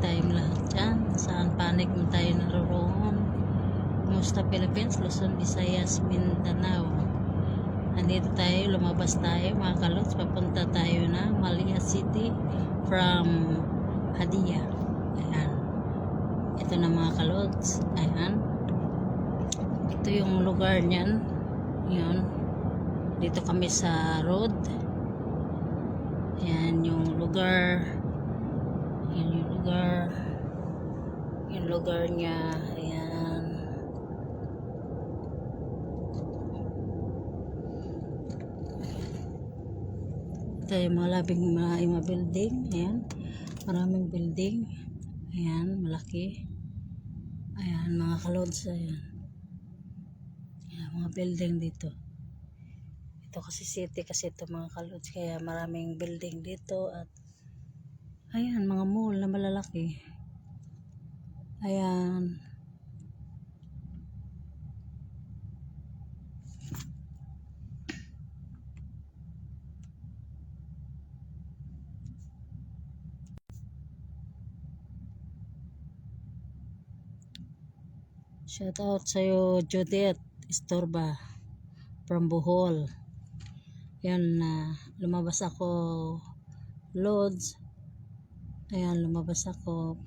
tayong lahat dyan. Saan panig mo tayo naroon. Kumusta Philippines, Luzon, Visayas, Mindanao. Nandito tayo, lumabas tayo mga kalods. Papunta tayo na Malia City from Hadia. Ayan. Ito na mga kalods. Ayan. Ito yung lugar niyan. Yun. Dito kami sa road. Ayan yung lugar. Ayan yung lugar. Yung lugar niya. Ayan. Ito yung mga labing mga building. Ayan. Maraming building. Ayan. Malaki. Ayan mga kalods. Ayan. Ayan mga building dito. Ito kasi city kasi ito mga kalods. Kaya maraming building dito. At ayan mga mall na malalaki. Ayan. Shout out sa'yo Judith Istorba from Bohol. Yan na lumabas ako Lods. Ayan lumabas ako.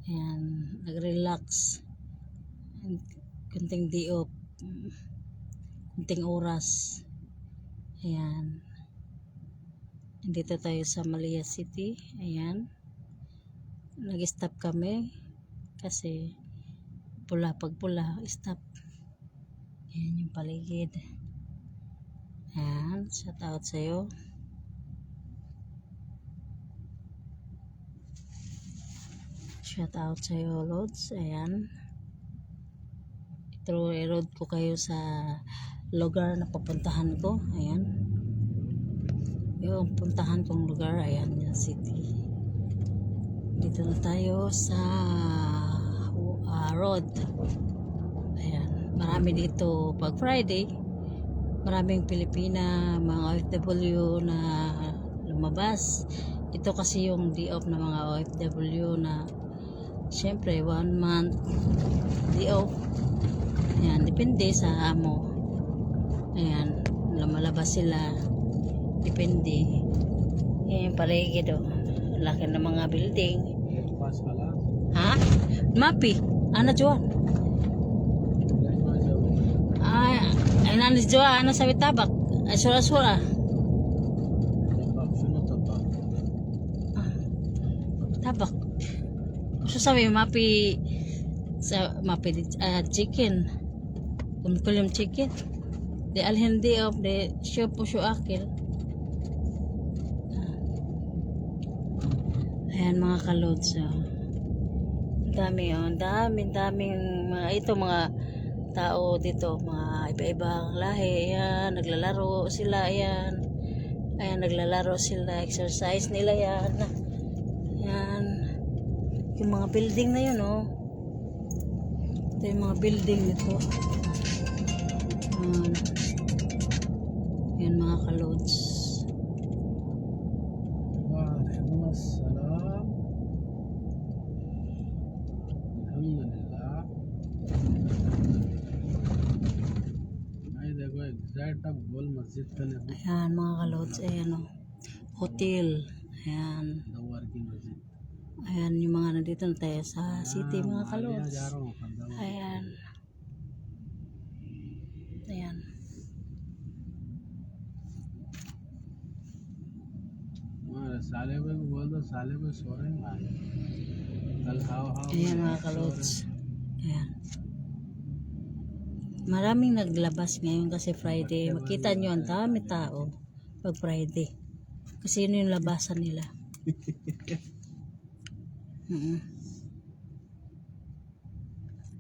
Ayan nag-relax. Kunting diop. Kunting oras. Ayan. Dito tayo sa Malia City. Ayan. Nag-stop kami kasi pula, pag pula, stop. Ayan yung paligid. Ayan, shout out sa'yo. Shout out sa'yo, Lods. Ayan. Ito, i-road ko kayo sa lugar na papuntahan ko. Ayan. Yung puntahan kong lugar, ayan yung city. Dito na tayo sa road. Ayan, marami dito pag Friday. Maraming Pilipina, mga OFW na lumabas. Ito kasi yung day off ng mga OFW na syempre 1 month day off. Ayan, depende sa amo. Ayan, lumalabas sila. Depende. Ayan yung paligid o. Laki ng mga building. Ha? Mapi. Ano Joan? Ay nanis Joan, ano sabi tabak? Ay sura-sura. Tabak. So sabi mapi sa mapi chicken. Kumkulim chicken. Di alhin di of the show po show akil. Ayan mga kalods. Daming mga ito mga tao dito, mga iba-ibang lahi. Ayan, naglalaro sila. Ayan, naglalaro sila, exercise nila. Yan, ayan, yung mga building na yun, oh. Ito yung mga building nito. Ayan mga kalods. Ayan mga kalods, ayan o, hotel, ayan, ayan yung mga nandito na tayo sa city mga kalods, ayan, ayan, ayan mga kalods, ayan. Maraming naglabas ngayon kasi Friday. Makita nyo ang dami tao pag Friday. Kasi yun yung labasan nila. Yun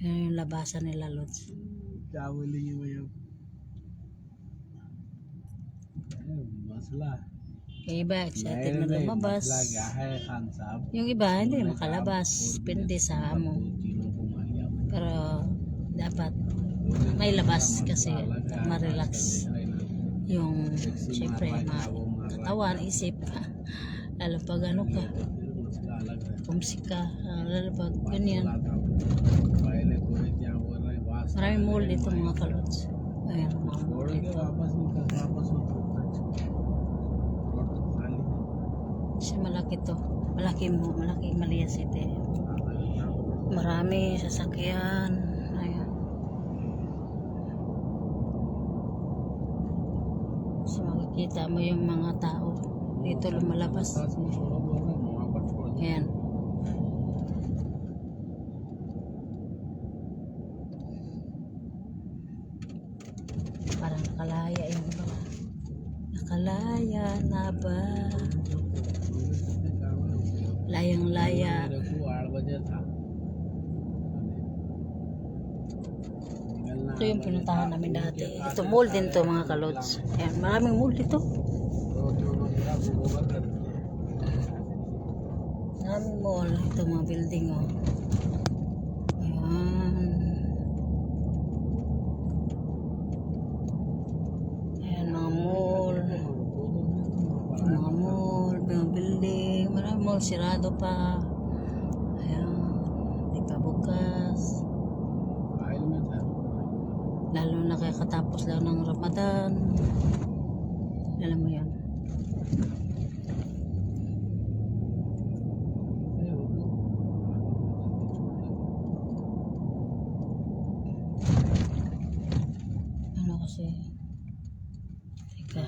yung labasan nila, Lods. Yung iba excited na lumabas. Yung iba hindi makalabas. Depende sa amo. Pero dapat may labas kasi ma-relax yung syempre mga katawan, isip lalo pag ano ka अलग है Pumsika, lalabag, ganyan. वाला था पहले कोई क्या बोल रहे हैं वास Maraming mall dito mga kalods. Ayan, mga mall छोड़ के dito. वापस निकल वापस रोड तो खाली है Kasi malaki to. Malaki Malia City. Marami sasakyan. Ayan. So makikita mo yung mga tao dito lumalabas. पास में छोड़ो बोल रहे हैं वहाँ पर छोड़ दो Ayan. Parang nakalaya yung iba. Nakalaya na ba? Layang-laya. मेरे को 8 बजे था निकलना Ito yung pinuntahan namin dati. Ito mall din to mga kalods. Ayan, maraming mall dito. तो जो मेरा होगा कर Maraming mall. Ito mga building oh. Ayan. Ayan mga mall. Mga building. Maraming mall. Sirado pa. Ayan. Di pa bukas. File में था Lalo na kaya katapos lang ng Ramadan. Alam mo yan. Ano kasi? Teka,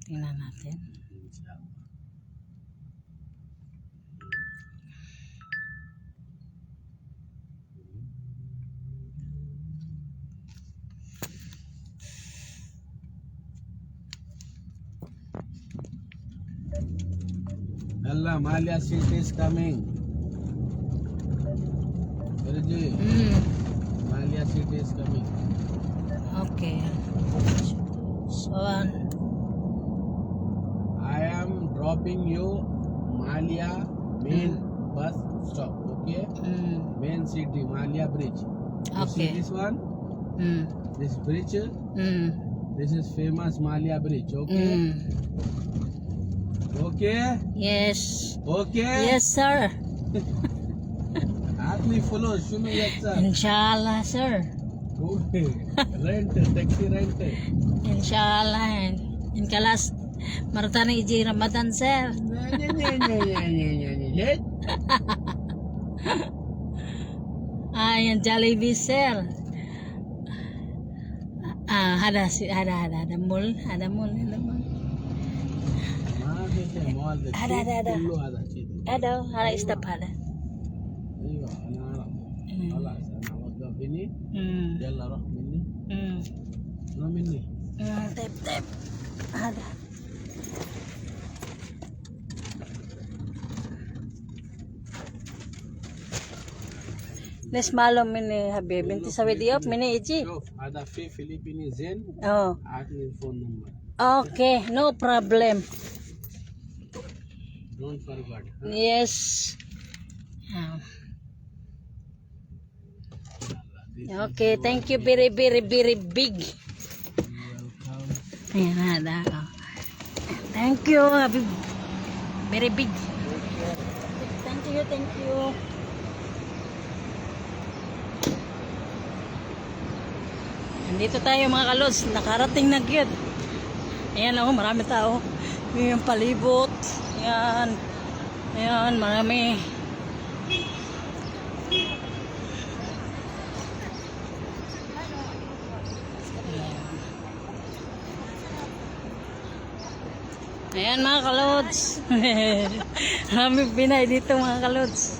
tingnan natin. Allah, Malia city is coming. Guruji, Malia city is coming. Okay. So, I am dropping you Malia main bus stop. Okay, main city Malia bridge. You see Okay. this one? This bridge. This is famous Malia bridge. Okay. Okay. Yes. Okay. Yes, sir. आदमी follow सुनो एक sir. Inshallah, sir. Okay. Rent taxi rent. Inshallah. In kalas, marutani iji Ramadan, sir. Yan Jollibee, sir. Ada mall. Ada. Ada, stop ada. ايوه انا اعرف خلاص انا اوقف هني يلا روح مني شنو مني Tap. Ada. Nes malo mini Habib, binti sa video mini iji. شوف هذا في فلبيني زين Oh. اعطني الفون نمبر Okay, no problem. don't forget Yes. Okay, thank you very big. welcome Ayan, ada. Thank you, Habib. Very big. Thank you. Nandito tayo mga kalos, nakarating na gyud. Ayan ako, marami tao. Yung palibot. Ayan, marami. Ayan mga kalods. Maraming Pinay dito mga kalods.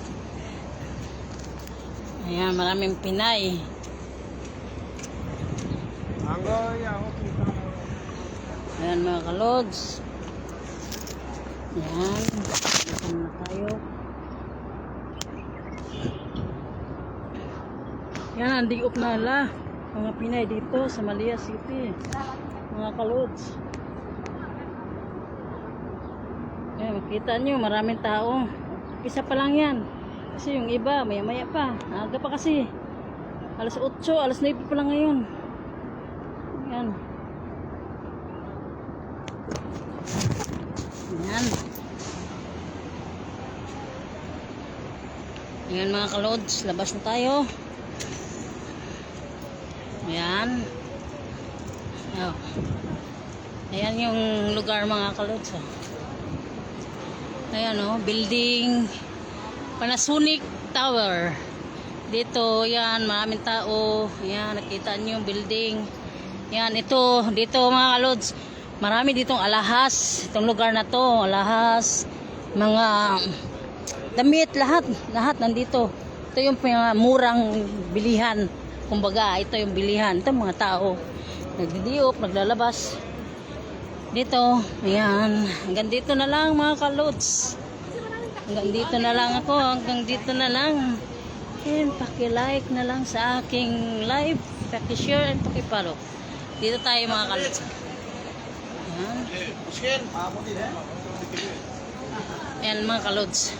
Ayan, maraming Pinay. Ayan mga kalods. Ayan. Dito na tayo. Yan, ang diop na ala. Mga Pinay dito sa Malia City. Mga kalods. Ayan, makita nyo, maraming tao. Isa pa lang yan. Kasi yung iba, maya-maya pa. Aga pa kasi. Alas 8, alas 9 pa lang ngayon. Ayan. Ayan. Ayan mga kalods, labas na tayo. Ayan. Oh. Ayan yung lugar mga kalods. Oh. Ayan oh, building Panasonic Tower. Dito, yan, maraming tao. Ayan, nakita niyo yung building. Yan, ito, dito mga kalods. Marami ditong alahas. Itong lugar na to, alahas. Mga damit, lahat nandito. Ito yung mga murang bilihan. Kumbaga, ito yung bilihan. Ito mga tao. Nagdidiop, naglalabas. Dito, ayan. Hanggang dito na lang mga kalods. Hanggang dito na lang ako. Hanggang dito na lang. And paki-like na lang sa aking live. Paki-share and paki-follow. Dito tayo mga kalods. Ayan. Ayan mga kalods.